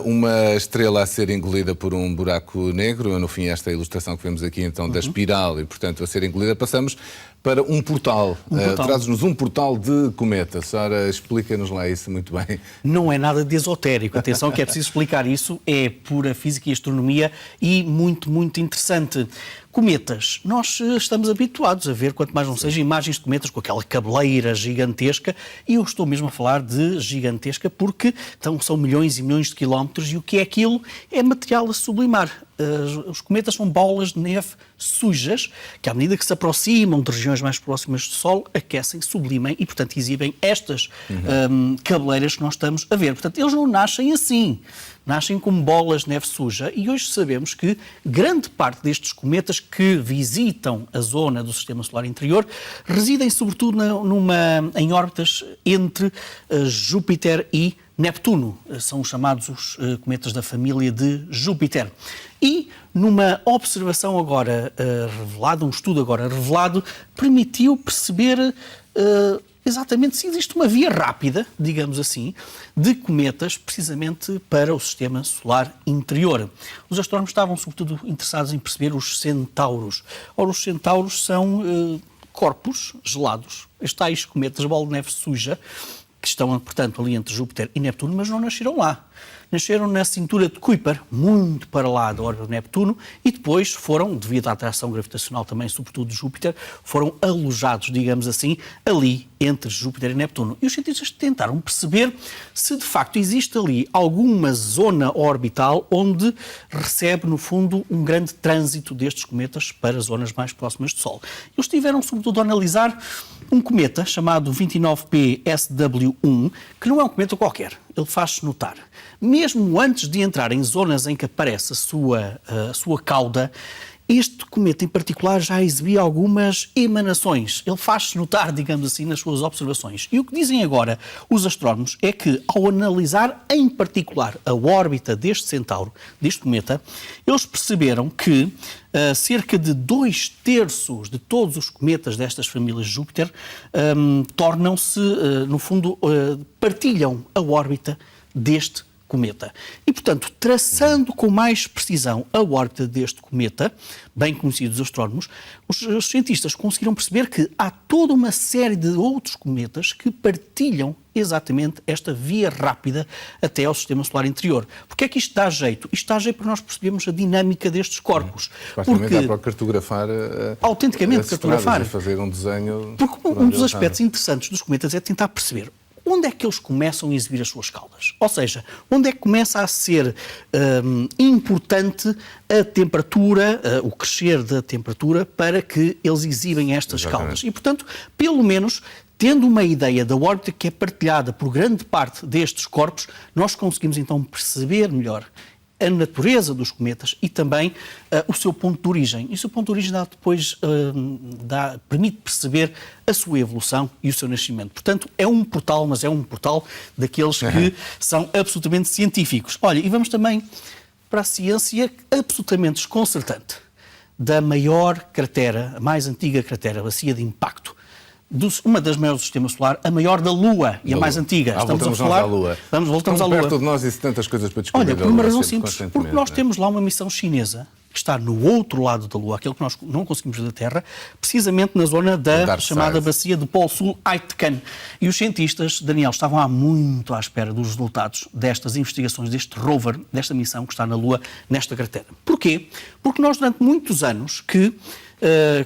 Uma estrela a ser engolida por um buraco negro, no fim esta ilustração que vemos aqui então da espiral e portanto a ser engolida, passamos para um portal. Traz-nos um portal de cometa. Sara, explica-nos lá isso muito bem. Não é nada de esotérico, atenção que é preciso explicar isso, é pura física e astronomia e muito, muito interessante. Cometas, nós estamos habituados a ver, quanto mais não seja, imagens de cometas com aquela cabeleira gigantesca, e eu estou mesmo a falar de gigantesca porque então, são milhões e milhões de quilómetros, e o que é aquilo? É material a sublimar. Os cometas são bolas de neve sujas, que à medida que se aproximam de regiões mais próximas do Sol, aquecem, sublimem e, portanto, exibem estas cabeleiras que nós estamos a ver. Portanto, eles não nascem assim. Nascem como bolas de neve suja, e hoje sabemos que grande parte destes cometas que visitam a zona do Sistema Solar Interior residem sobretudo em órbitas entre Júpiter e Neptuno. São os chamados os cometas da família de Júpiter. E numa observação agora revelada, um estudo agora revelado, permitiu perceber exatamente se existe uma via rápida, digamos assim, de cometas precisamente para o Sistema Solar Interior. Os astrónomos estavam sobretudo interessados em perceber os centauros. Ora, os centauros são corpos gelados, estes tais cometas bola de neve suja, que estão, portanto, ali entre Júpiter e Neptuno, mas não nasceram lá. Nasceram na cintura de Kuiper, muito para lá da órbita de Neptuno, e depois foram, devido à atração gravitacional também, sobretudo de Júpiter, foram alojados, digamos assim, ali entre Júpiter e Neptuno. E os cientistas tentaram perceber se, de facto, existe ali alguma zona orbital onde recebe, no fundo, um grande trânsito destes cometas para zonas mais próximas do Sol. Eles tiveram, sobretudo, a analisar um cometa chamado 29P SW1, que não é um cometa qualquer. Ele faz-se notar. Mesmo antes de entrar em zonas em que aparece a sua cauda, este cometa em particular já exibia algumas emanações. Ele faz-se notar, digamos assim, nas suas observações. E o que dizem agora os astrónomos é que, ao analisar em particular a órbita deste centauro, deste cometa, eles perceberam que cerca de 2/3 de todos os cometas destas famílias de Júpiter tornam-se, no fundo, partilham a órbita deste cometa. E, portanto, traçando com mais precisão a órbita deste cometa, bem conhecidos os astrónomos, os cientistas conseguiram perceber que há toda uma série de outros cometas que partilham exatamente esta via rápida até ao Sistema Solar Interior. Porque é que isto dá jeito? Isto dá jeito para nós percebermos a dinâmica destes corpos. Porque dá para cartografar autenticamente cartografar e fazer um desenho. Porque um dos aspectos interessantes dos cometas é tentar perceber onde é que eles começam a exibir as suas caudas. Ou seja, onde é que começa a ser importante a temperatura, o crescer da temperatura, para que eles exibem estas caudas. E, portanto, pelo menos, tendo uma ideia da órbita que é partilhada por grande parte destes corpos, nós conseguimos então perceber melhor a natureza dos cometas e também o seu ponto de origem. E o seu ponto de origem permite perceber a sua evolução e o seu nascimento. Portanto, é um portal, mas é um portal daqueles que são absolutamente científicos. Olha, e vamos também para a ciência absolutamente desconcertante da maior cratera, a mais antiga cratera, a bacia de impacto, uma das maiores do Sistema Solar, a maior da Lua e a mais antiga. Estamos a falar... Voltamos à Lua. Perto de nós e tantas coisas para descobrir. Olha, por uma razão simples, porque nós temos lá uma missão chinesa que está no outro lado da Lua, aquele que nós não conseguimos ver da Terra, precisamente na zona da chamada bacia do Polo Sul, Aitken. E os cientistas, Daniel, estavam há muito à espera dos resultados destas investigações, deste rover, desta missão que está na Lua, nesta cratera. Porquê? Porque nós, durante muitos anos,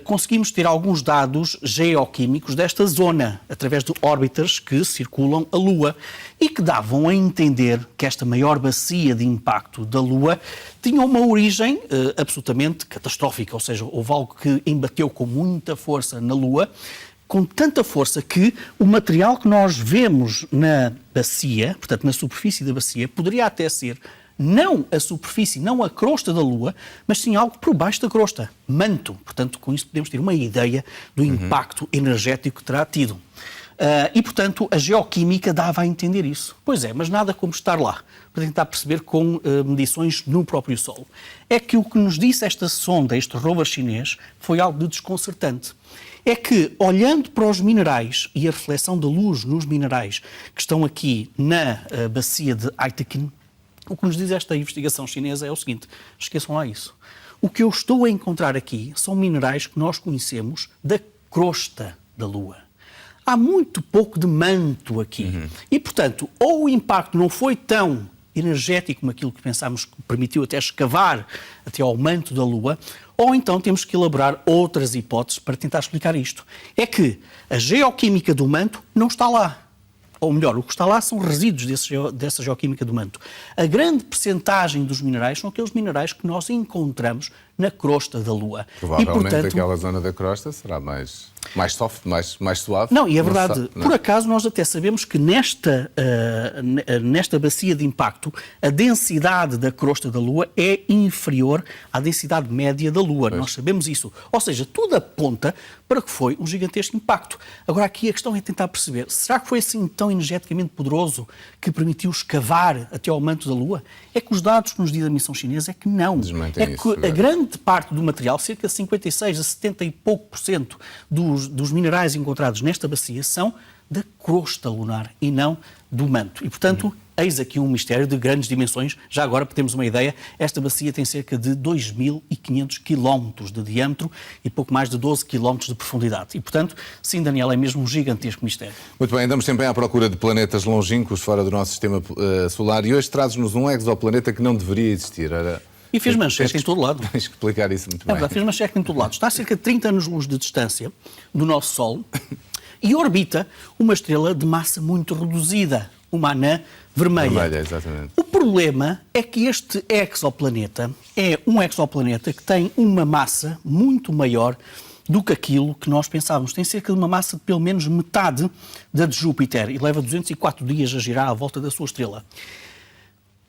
conseguimos ter alguns dados geoquímicos desta zona, através de órbitas que circulam a Lua e que davam a entender que esta maior bacia de impacto da Lua tinha uma origem absolutamente catastrófica, ou seja, houve algo que embateu com muita força na Lua, com tanta força que o material que nós vemos na bacia, portanto na superfície da bacia, poderia até ser não a superfície, não a crosta da Lua, mas sim algo por baixo da crosta, manto. Portanto, com isso podemos ter uma ideia do impacto energético que terá tido. E, portanto, a geoquímica dava a entender isso. Pois é, mas nada como estar lá, para tentar perceber com medições no próprio solo. É que o que nos disse esta sonda, este rover chinês, foi algo de desconcertante. É que, olhando para os minerais e a reflexão da luz nos minerais que estão aqui na bacia de Aitken, O que nos diz esta investigação chinesa é o seguinte: esqueçam lá isso. O que eu estou a encontrar aqui são minerais que nós conhecemos da crosta da Lua. Há muito pouco de manto aqui. E, portanto, ou o impacto não foi tão energético como aquilo que pensámos que permitiu até escavar até ao manto da Lua, ou então temos que elaborar outras hipóteses para tentar explicar isto. É que a geoquímica do manto não está lá. Ou melhor, o que está lá são resíduos dessa geoquímica do manto. A grande percentagem dos minerais são aqueles minerais que nós encontramos na crosta da Lua. Provavelmente e, portanto, aquela zona da crosta será mais soft, mais suave. Não, e é verdade. Por acaso nós até sabemos que nesta bacia de impacto a densidade da crosta da Lua é inferior à densidade média da Lua. Nós sabemos isso. Ou seja, tudo aponta para que foi um gigantesco impacto. Agora aqui a questão é tentar perceber, será que foi assim tão energeticamente poderoso que permitiu escavar até ao manto da Lua? É que os dados que nos diz a missão chinesa é que não. Desmentem que a grande parte do material, cerca de 56 a 70 e pouco por cento dos minerais encontrados nesta bacia são da crosta lunar e não do manto. E, portanto, eis aqui um mistério de grandes dimensões. Já agora, para termos uma ideia, esta bacia tem cerca de 2.500 quilómetros de diâmetro e pouco mais de 12 quilómetros de profundidade. E, portanto, sim, Daniel, é mesmo um gigantesco mistério. Muito bem, andamos sempre à procura de planetas longínquos fora do nosso sistema solar e hoje trazes-nos um exoplaneta que não deveria existir. E fez manchete em todo lado. Tens que explicar isso muito bem. É verdade, fez manchete em todo lado. Está a cerca de 30 anos-luz de distância do nosso Sol e orbita uma estrela de massa muito reduzida, uma anã vermelha. Vermelha, exatamente. O problema é que este exoplaneta é um exoplaneta que tem uma massa muito maior do que aquilo que nós pensávamos. Tem cerca de uma massa de pelo menos metade da de Júpiter e leva 204 dias a girar à volta da sua estrela.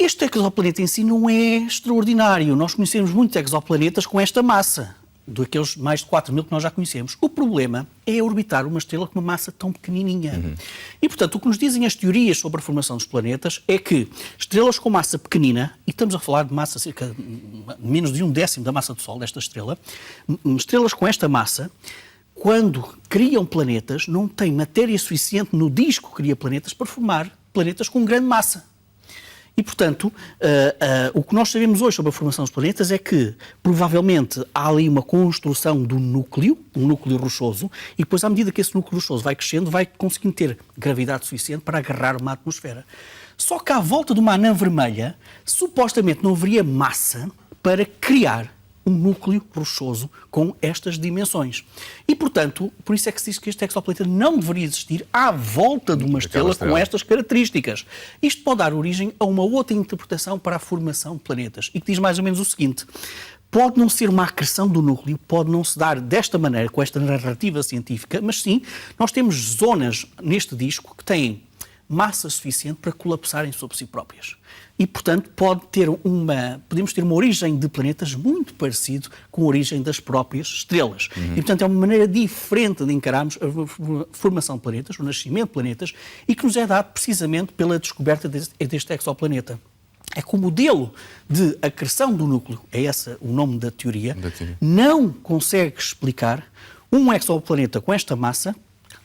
Este exoplaneta em si não é extraordinário. Nós conhecemos muitos exoplanetas com esta massa, daqueles mais de 4.000 que nós já conhecemos. O problema é orbitar uma estrela com uma massa tão pequenininha. E, portanto, o que nos dizem as teorias sobre a formação dos planetas é que estrelas com massa pequenina, e estamos a falar de massa cerca de menos de 1/10 da massa do Sol desta estrela, estrelas com esta massa, quando criam planetas, não têm matéria suficiente no disco que cria planetas para formar planetas com grande massa. E, portanto, o que nós sabemos hoje sobre a formação dos planetas é que, provavelmente, há ali uma construção do núcleo, um núcleo rochoso, e depois, à medida que esse núcleo rochoso vai crescendo, vai conseguindo ter gravidade suficiente para agarrar uma atmosfera. Só que à volta de uma anã vermelha, supostamente não haveria massa para criar um núcleo rochoso com estas dimensões. E, portanto, por isso é que se diz que este exoplaneta não deveria existir à volta de uma estrela com estas características. Isto pode dar origem a uma outra interpretação para a formação de planetas e que diz mais ou menos o seguinte: pode não ser uma acreção do núcleo, pode não se dar desta maneira, com esta narrativa científica, mas sim, nós temos zonas neste disco que têm massa suficiente para colapsarem sobre si próprias. E, portanto, podemos ter uma origem de planetas muito parecido com a origem das próprias estrelas. E, portanto, é uma maneira diferente de encararmos a formação de planetas, o nascimento de planetas, e que nos é dado precisamente pela descoberta deste exoplaneta. É que o modelo de acreção do núcleo, é esse o nome da teoria, não consegue explicar um exoplaneta com esta massa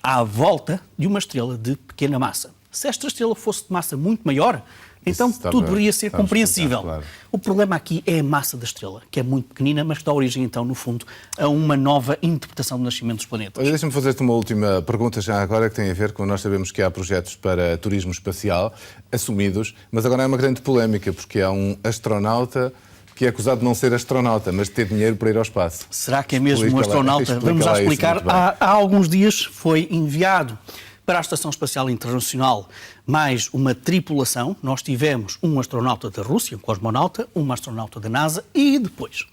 à volta de uma estrela de pequena massa. Se esta estrela fosse de massa muito maior, então tudo deveria ser compreensível. Claro. O problema aqui é a massa da estrela, que é muito pequenina, mas que dá origem, então, no fundo, a uma nova interpretação do nascimento dos planetas. Deixa-me fazer-te uma última pergunta já agora, que tem a ver com... Nós sabemos que há projetos para turismo espacial assumidos, mas agora é uma grande polémica, porque há um astronauta que é acusado de não ser astronauta, mas de ter dinheiro para ir ao espaço. Será que é mesmo um astronauta? Vamos já explicar. Há alguns dias foi enviado para a Estação Espacial Internacional mais uma tripulação. Nós tivemos um astronauta da Rússia, um cosmonauta, uma astronauta da NASA e depois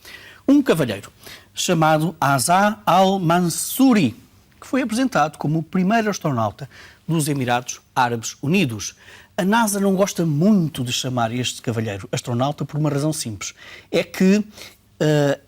um cavalheiro chamado Azza Al-Mansouri, que foi apresentado como o primeiro astronauta dos Emirados Árabes Unidos. A NASA não gosta muito de chamar este cavalheiro astronauta por uma razão simples. É que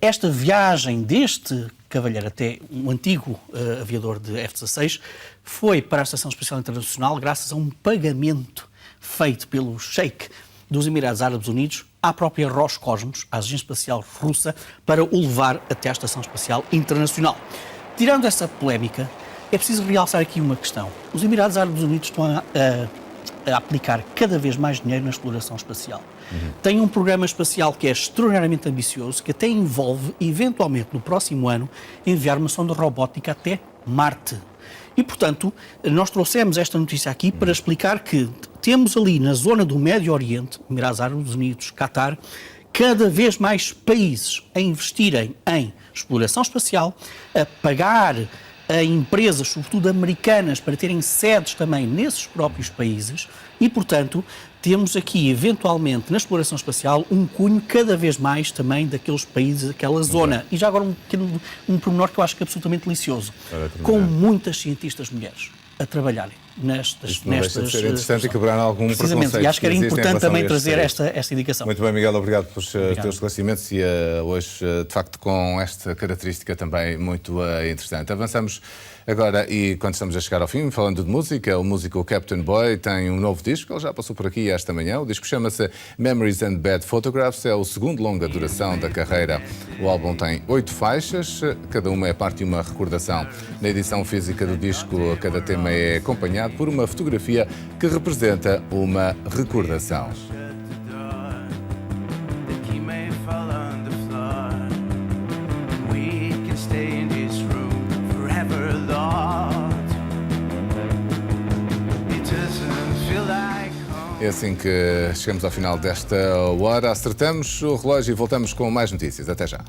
esta viagem deste cavalheiro até um antigo aviador de F-16 foi para a Estação Espacial Internacional graças a um pagamento feito pelo Sheikh dos Emirados Árabes Unidos à própria Roscosmos, a agência espacial russa, para o levar até à Estação Espacial Internacional. Tirando essa polémica, é preciso realçar aqui uma questão. Os Emirados Árabes Unidos estão a a aplicar cada vez mais dinheiro na exploração espacial. Tem um programa espacial que é extraordinariamente ambicioso, que até envolve, eventualmente, no próximo ano, enviar uma sonda robótica até Marte. E, portanto, nós trouxemos esta notícia aqui para explicar que temos ali na zona do Médio Oriente, Emirados Árabes Unidos, Catar, cada vez mais países a investirem em exploração espacial, a pagar a empresas, sobretudo americanas, para terem sedes também nesses próprios países e, portanto, temos aqui, eventualmente, na exploração espacial, um cunho cada vez mais também daqueles países, daquela zona. E já agora um pormenor que eu acho que é absolutamente delicioso. Com muitas cientistas mulheres a trabalharem nestas... Ser interessante e quebrar algum preconceito. E acho que era importante também trazer esta indicação. Muito bem, Miguel, obrigado pelos teus esclarecimentos e hoje, de facto, com esta característica também muito interessante. Avançamos agora e quando estamos a chegar ao fim, falando de música, o músico Captain Boy tem um novo disco, ele já passou por aqui esta manhã, o disco chama-se Memories and Bad Photographs, é o segundo longa duração da carreira. O álbum tem 8 faixas, cada uma é parte de uma recordação. Na edição física do disco, cada tema é acompanhado por uma fotografia que representa uma recordação. É assim que chegamos ao final desta hora. Acertamos o relógio e voltamos com mais notícias. Até já.